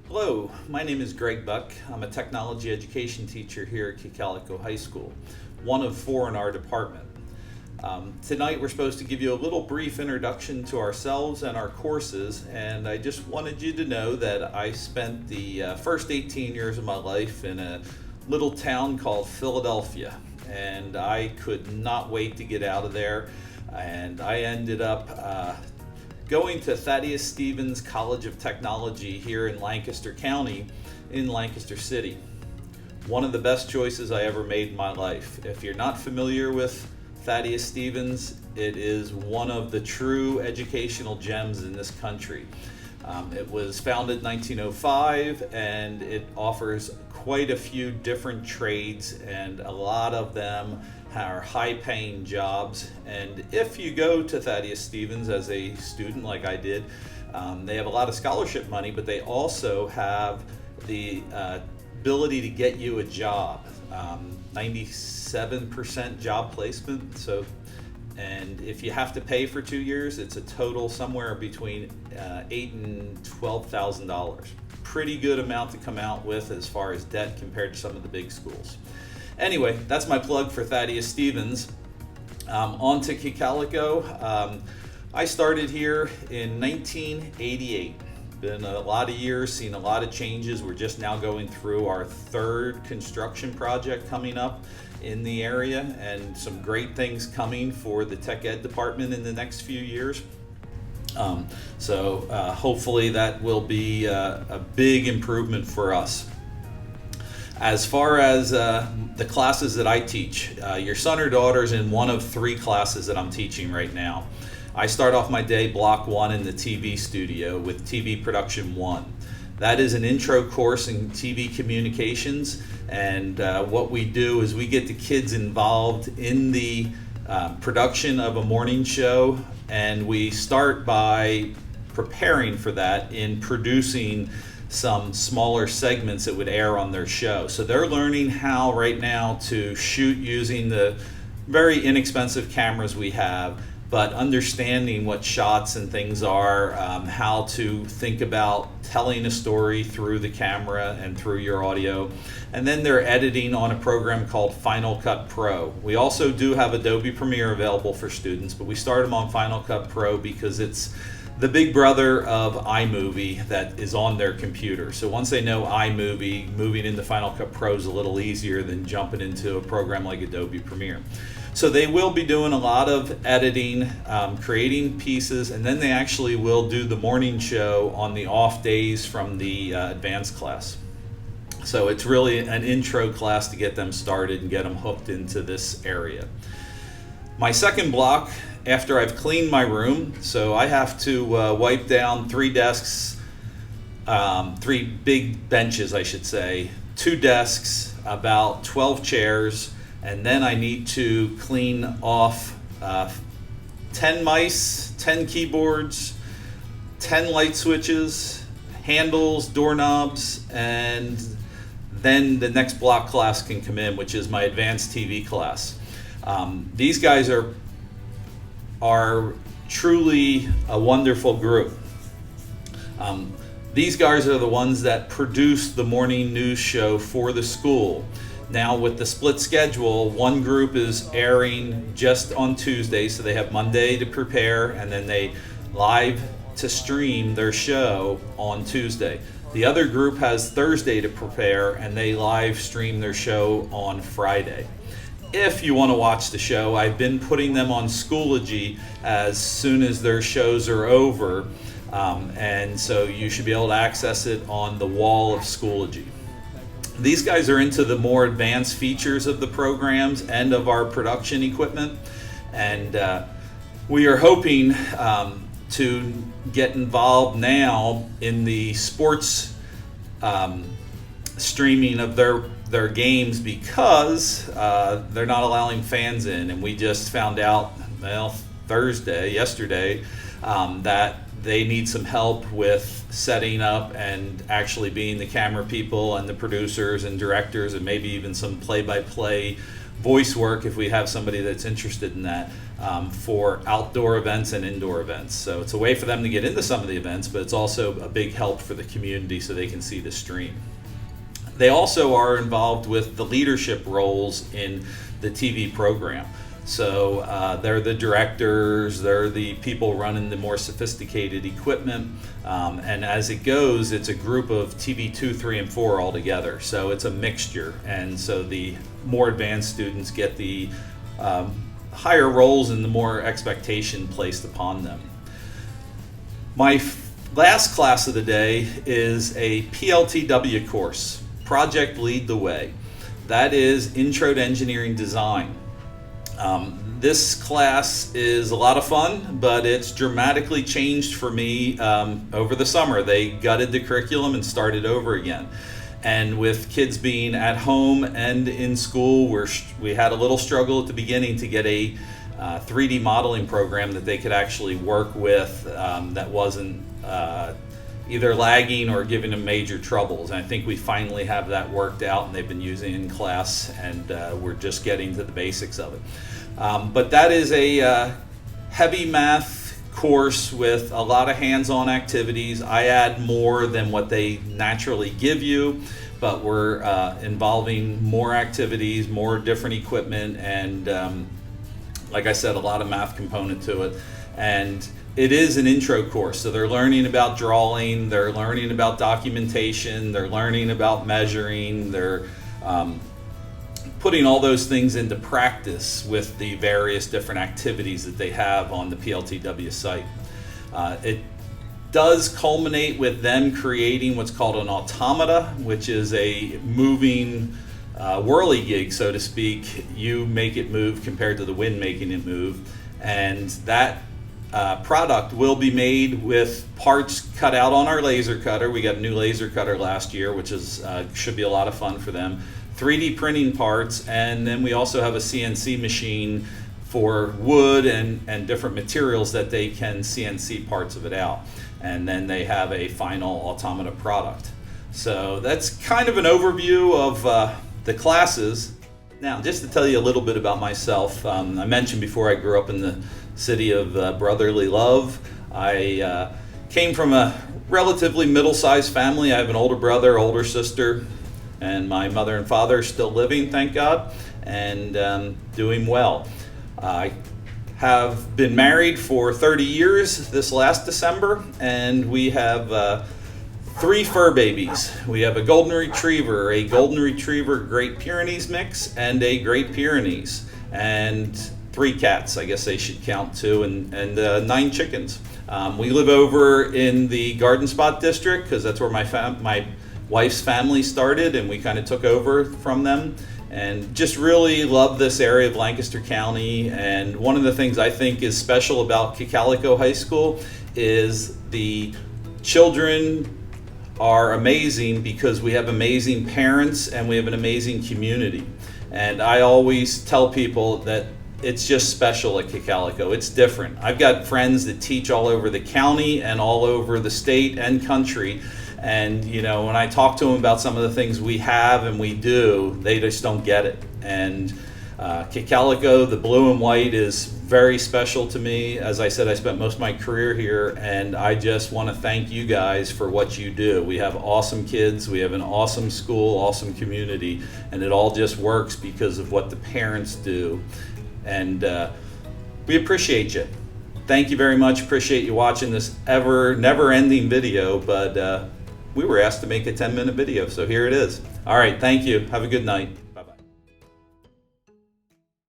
Hello, my name is Greg Buck. I'm a technology education teacher here at Key High School, one of four in our department. Tonight we're supposed to give you a little brief introduction to ourselves and our courses, and I just wanted you to know that I spent the first 18 years of my life in a little town called Philadelphia, and I could not wait to get out of there, and I ended up going to Thaddeus Stevens College of Technology here in Lancaster County in Lancaster City. One of the best choices I ever made in my life. If you're not familiar with Thaddeus Stevens, it is one of the true educational gems in this country. It was founded in 1905 and it offers quite a few different trades, and a lot of them are high-paying jobs. And if you go to Thaddeus Stevens as a student like I did, they have a lot of scholarship money, but they also have the ability to get you a job, 97% job placement. And if you have to pay for 2 years, it's a total somewhere between $8,000 and $12,000. Pretty good amount to come out with as far as debt compared to some of the big schools. Anyway, that's my plug for Thaddeus Stevens. On to Key Calico. I started here in 1988. Been a lot of years, seen a lot of changes. We're just now going through our third construction project coming up in the area, and some great things coming for the tech ed department in the next few years. Hopefully that will be a big improvement for us. As far as the classes that I teach, your son or daughter's in one of three classes that I'm teaching right now. I start off my day block one in the TV studio with TV Production 1. That is an intro course in TV communications, and what we do is we get the kids involved in the production of a morning show, and we start by preparing for that in producing some smaller segments that would air on their show. So they're learning how right now to shoot using the very inexpensive cameras we have, but understanding what shots and things are, how to think about telling a story through the camera and through your audio. And then they're editing on a program called Final Cut Pro. We also do have Adobe Premiere available for students, but we start them on Final Cut Pro because it's the big brother of iMovie that is on their computer. So once they know iMovie, moving into Final Cut Pro is a little easier than jumping into a program like Adobe Premiere. So they will be doing a lot of editing, creating pieces, and then they actually will do the morning show on the off days from the advanced class. So it's really an intro class to get them started and get them hooked into this area. My second block, after I've cleaned my room, so I have to wipe down 3 desks, 3 big benches I should say, 2 desks, about 12 chairs, and then I need to clean off 10 mice, 10 keyboards, 10 light switches, handles, doorknobs, and then the next block class can come in, which is my advanced TV class. These guys are truly a wonderful group. These guys are the ones that produce the morning news show for the school. Now with the split schedule, one group is airing just on Tuesday, so they have Monday to prepare, and then they live to stream their show on Tuesday. The other group has Thursday to prepare, and they live stream their show on Friday. If you want to watch the show, I've been putting them on Schoology as soon as their shows are over, and so you should be able to access it on the wall of Schoology. These guys are into the more advanced features of the programs and of our production equipment, and we are hoping to get involved now in the sports streaming of their games, because they're not allowing fans in, and we just found out yesterday that they need some help with setting up and actually being the camera people and the producers and directors, and maybe even some play-by-play voice work if we have somebody that's interested in that. for outdoor events and indoor events. So it's a way for them to get into some of the events, but it's also a big help for the community so they can see the stream. They also are involved with the leadership roles in the TV program. So they're the directors, they're the people running the more sophisticated equipment, and as it goes, it's a group of TV 2, 3, and 4 all together. So it's a mixture, and so the more advanced students get the higher roles and the more expectation placed upon them. My last class of the day is a PLTW course, Project Lead the Way. That is Intro to Engineering Design. This class is a lot of fun, but it's dramatically changed for me over the summer. They gutted the curriculum and started over again. And with kids being at home and in school, we had a little struggle at the beginning to get a 3D modeling program that they could actually work with that wasn't either lagging or giving them major troubles. And I think we finally have that worked out, and they've been using it in class, and we're just getting to the basics of it. But that is a heavy math course with a lot of hands-on activities. I add more than what they naturally give you, but we're involving more activities, more different equipment, and like I said, a lot of math component to it. And it is an intro course, so they're learning about drawing, they're learning about documentation, they're learning about measuring, they're putting all those things into practice with the various different activities that they have on the PLTW site. It does culminate with them creating what's called an automata, which is a moving whirligig, so to speak. You make it move compared to the wind making it move, and that product will be made with parts cut out on our laser cutter. We got a new laser cutter last year, which is should be a lot of fun for them. 3D printing parts, and then we also have a CNC machine for wood and different materials that they can CNC parts of it out. And then they have a final automata product. So that's kind of an overview of the classes. Now, just to tell you a little bit about myself, I mentioned before I grew up in the city of brotherly love. I came from a relatively middle-sized family. I have an older brother, older sister, and my mother and father are still living, thank God, and doing well. I have been married for 30 years this last December, and we have 3 fur babies. We have a golden retriever Great Pyrenees mix, and a Great Pyrenees, and 3 cats, I guess they should count too, and 9 chickens. We live over in the Garden Spot district because that's where my wife's family started, and we kind of took over from them, and just really love this area of Lancaster County. And one of the things I think is special about Cocalico High School is the children are amazing because we have amazing parents and we have an amazing community. And I always tell people that it's just special at Cocalico. It's different. I've got friends that teach all over the county and all over the state and country. And you know, when I talk to them about some of the things we have and we do, they just don't get it. And Cocalico, the blue and white, is very special to me. As I said, I spent most of my career here, and I just want to thank you guys for what you do. We have awesome kids, we have an awesome school, awesome community, and it all just works because of what the parents do. And we appreciate you. Thank you very much. Appreciate you watching this never-ending video, but we were asked to make a 10-minute video, so here it is. All right, thank you. Have a good night.